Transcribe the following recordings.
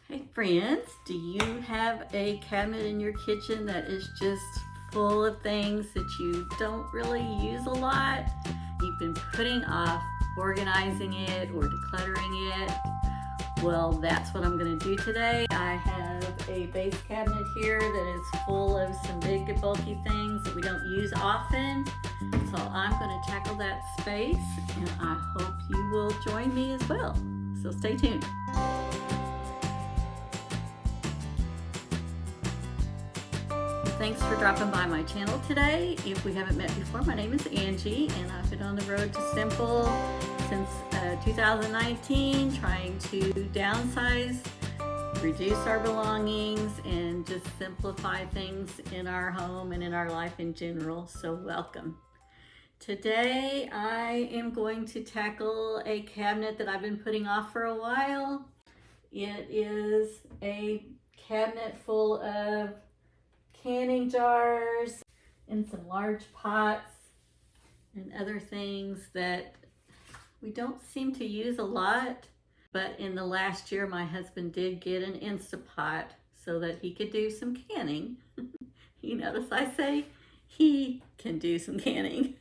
Hey friends, do you have a cabinet in your kitchen that is just full of things that you don't really use a lot? You've been putting off organizing it or decluttering it. Well, that's what I'm going to do today. I have a base cabinet here that is full of some big and bulky things that we don't use often. So I'm going to tackle that space, and I hope you will join me as well. So stay tuned. Thanks for dropping by my channel today. If we haven't met before, my name is Angie, and I've been on the road to simple since 2019, trying to downsize, reduce our belongings, and just simplify things in our home and in our life in general. So welcome. Today I am going to tackle a cabinet that I've been putting off for a while. It is a cabinet full of canning jars and some large pots and other things that we don't seem to use a lot. But in the last year, my husband did get an Instapot so that he could do some canning. You notice I say he can do some canning.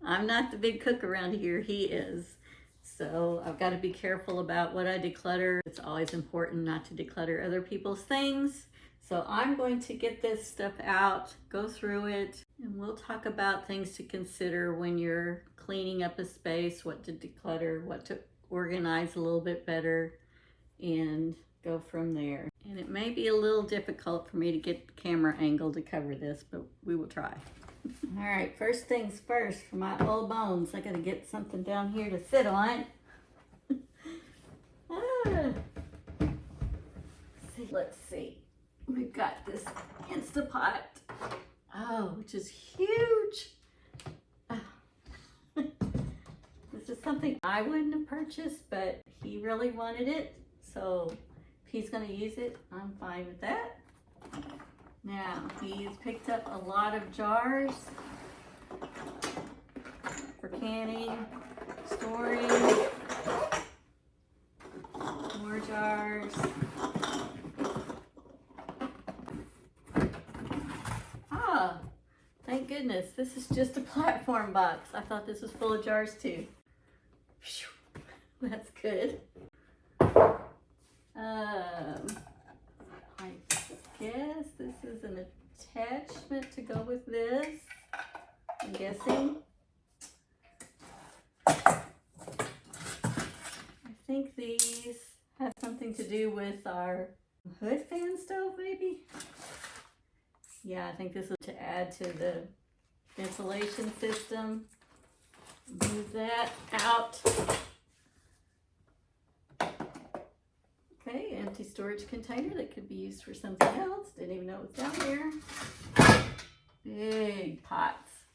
I'm not the big cook around here, he is. So I've got to be careful about what I declutter. It's always important not to declutter other people's things. So I'm going to get this stuff out, go through it, and we'll talk about things to consider when you're cleaning up a space, what to declutter, what to organize a little bit better, and go from there. And it may be a little difficult for me to get the camera angle to cover this, but we will try. All right, first things first, for my old bones, I gotta get something down here to sit on. Let's see. We've got this Instapot, which is huge. This is something I wouldn't have purchased, but he really wanted it. So if he's gonna use it, I'm fine with that. Now, he's picked up a lot of jars for canning, storing, more jars. Thank goodness, this is just a platform box. I thought this was full of jars too. That's good. I guess this is an attachment to go with this, I'm guessing. I think these have something to do with our hood fan stove, maybe? Yeah, I think this is to add to the ventilation system. Move that out. Okay, empty storage container that could be used for something else. Didn't even know it was down there. Big pots.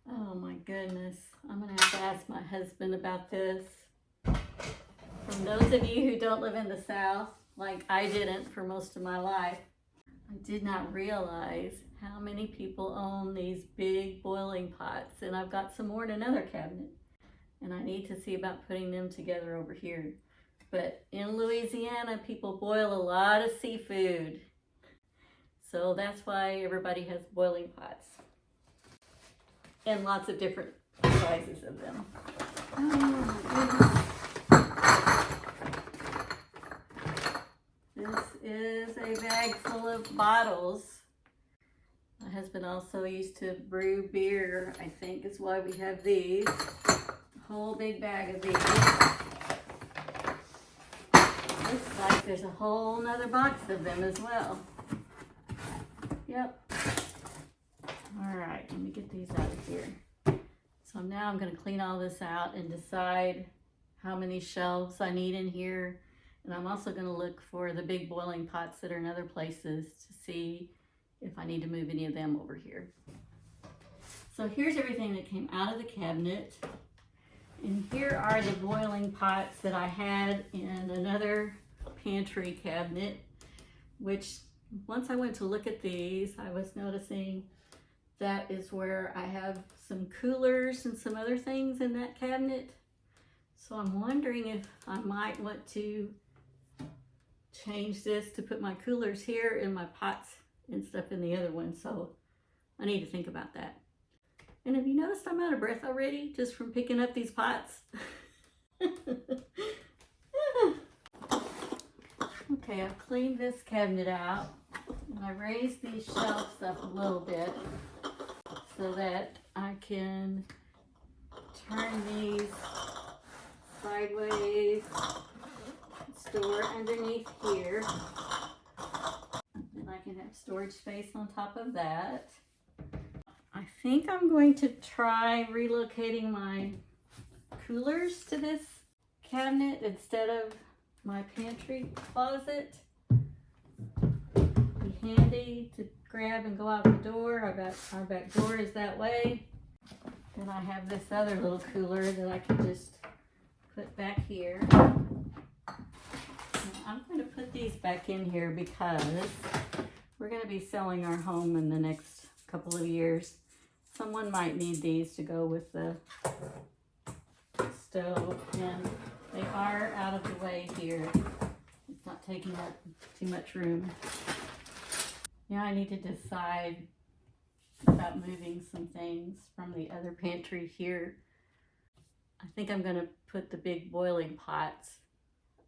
Oh my goodness. I'm gonna have to ask my husband about this. From those of you who don't live in the South, like I didn't for most of my life, I did not realize how many people own these big boiling pots, and I've got some more in another cabinet, and I need to see about putting them together over here. But in Louisiana, people boil a lot of seafood, so that's why everybody has boiling pots, and lots of different sizes of them. Oh my goodness. This is a bag full of bottles. My husband also used to brew beer, I think is why we have these. A whole big bag of these. Looks like there's a whole nother box of them as well. Yep. All right, let me get these out of here. So now I'm gonna clean all this out and decide how many shelves I need in here. And I'm also going to look for the big boiling pots that are in other places to see if I need to move any of them over here. So here's everything that came out of the cabinet. And here are the boiling pots that I had in another pantry cabinet, which once I went to look at these, I was noticing that is where I have some coolers and some other things in that cabinet. So I'm wondering if I might want to change this to put my coolers here and my pots and stuff in the other one. So I need to think about that. And have you noticed I'm out of breath already just from picking up these pots? Okay, I've cleaned this cabinet out and I raised these shelves up a little bit so that I can turn these sideways, store underneath here, and I can have storage space on top of that. I think I'm going to try relocating my coolers to this cabinet instead of my pantry closet. Be handy to grab and go out the door. Our back door is that way. Then I have this other little cooler that I can just put back here. I'm going to put these back in here because we're going to be selling our home in the next couple of years. Someone might need these to go with the stove, and they are out of the way here. It's not taking up too much room. Now I need to decide about moving some things from the other pantry here. I think I'm going to put the big boiling pots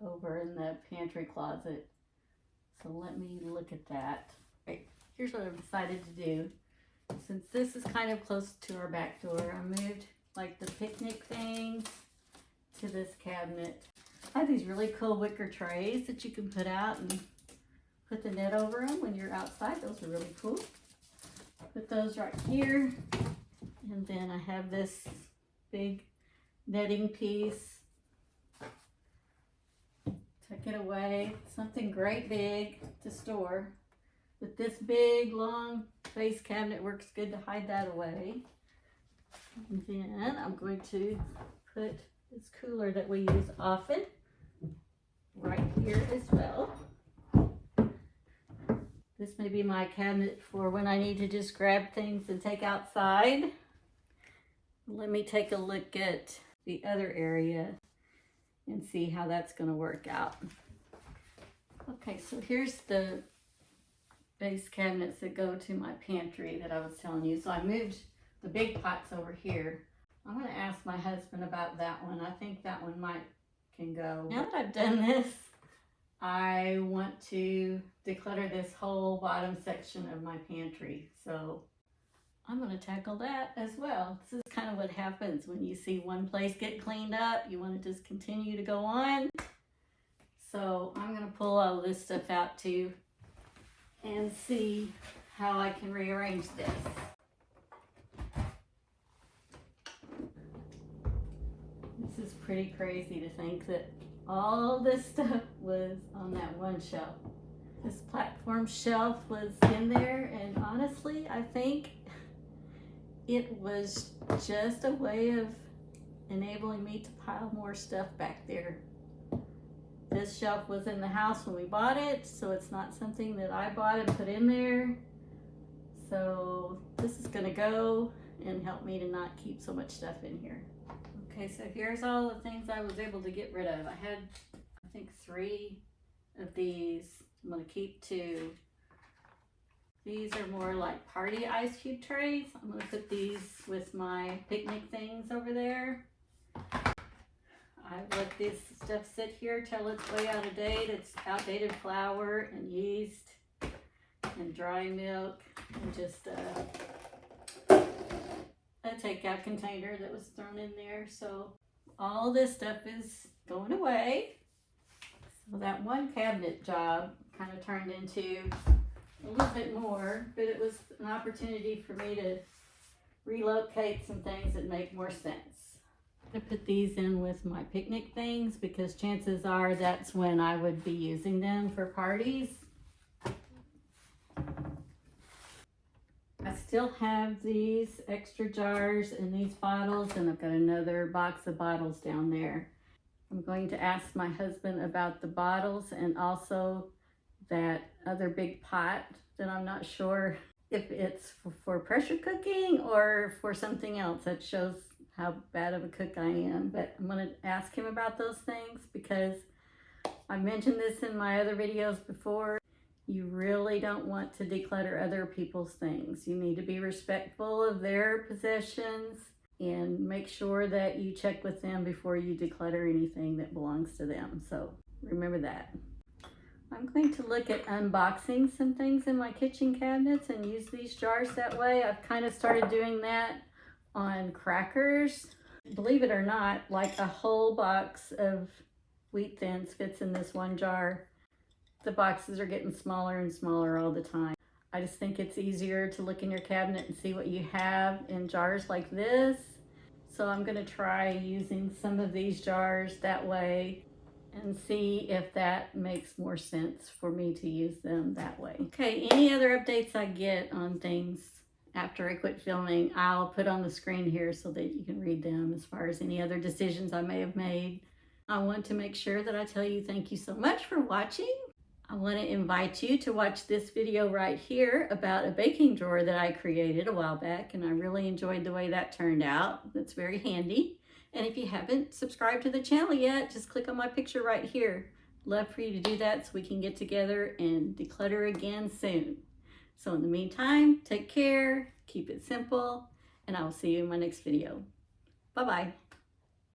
over in the pantry closet. So let me look at that. Right, here's what I've decided to do. Since this is kind of close to our back door, I moved like the picnic things to this cabinet. I have these really cool wicker trays that you can put out and put the net over them when you're outside. Those are really cool. Put those right here. And then I have this big netting piece. Tuck it away. Something great big to store. But this big long base cabinet works good to hide that away. And then I'm going to put this cooler that we use often right here as well. This may be my cabinet for when I need to just grab things and take outside. Let me take a look at the other area and see how that's going to work out. Okay, so here's the base cabinets that go to my pantry that I was telling you. So I moved the big pots over here. I'm going to ask my husband about that one. I think that one can go. Now that I've done this, I want to declutter this whole bottom section of my pantry. So I'm going to tackle that as well. This is kind of what happens when you see one place get cleaned up. You want to just continue to go on. So I'm going to pull all this stuff out too and see how I can rearrange this. This is pretty crazy to think that all this stuff was on that one shelf. This platform shelf was in there, and honestly, I think it was just a way of enabling me to pile more stuff back there. This shelf was in the house when we bought it, so it's not something that I bought and put in there. So this is gonna go and help me to not keep so much stuff in here. Okay, so here's all the things I was able to get rid of. I had, I think, 3 of these. I'm gonna keep 2. These are more like party ice cube trays. I'm gonna put these with my picnic things over there. I let this stuff sit here till it's way out of date. It's outdated flour and yeast and dry milk and just a takeout container that was thrown in there. So all this stuff is going away. So that one cabinet job kind of turned into a little bit more, but it was an opportunity for me to relocate some things that make more sense. I put these in with my picnic things because chances are that's when I would be using them for parties. I still have these extra jars and these bottles, and I've got another box of bottles down there. I'm going to ask my husband about the bottles and also that other big pot that I'm not sure if it's for pressure cooking or for something else. That shows how bad of a cook I am, but I'm going to ask him about those things because I mentioned this in my other videos before. You really don't want to declutter other people's things. You need to be respectful of their possessions and make sure that you check with them before you declutter anything that belongs to them. So remember that. I'm going to look at unboxing some things in my kitchen cabinets and use these jars that way. I've kind of started doing that on crackers. Believe it or not, like a whole box of Wheat Thins fits in this one jar. The boxes are getting smaller and smaller all the time. I just think it's easier to look in your cabinet and see what you have in jars like this. So I'm going to try using some of these jars that way and see if that makes more sense for me to use them that way. Okay, any other updates I get on things after I quit filming, I'll put on the screen here so that you can read them as far as any other decisions I may have made. I want to make sure that I tell you thank you so much for watching. I want to invite you to watch this video right here about a baking drawer that I created a while back, and I really enjoyed the way that turned out. That's very handy. And if you haven't subscribed to the channel yet, just click on my picture right here. Love for you to do that so we can get together and declutter again soon. So in the meantime, take care, keep it simple, and I will see you in my next video. Bye-bye.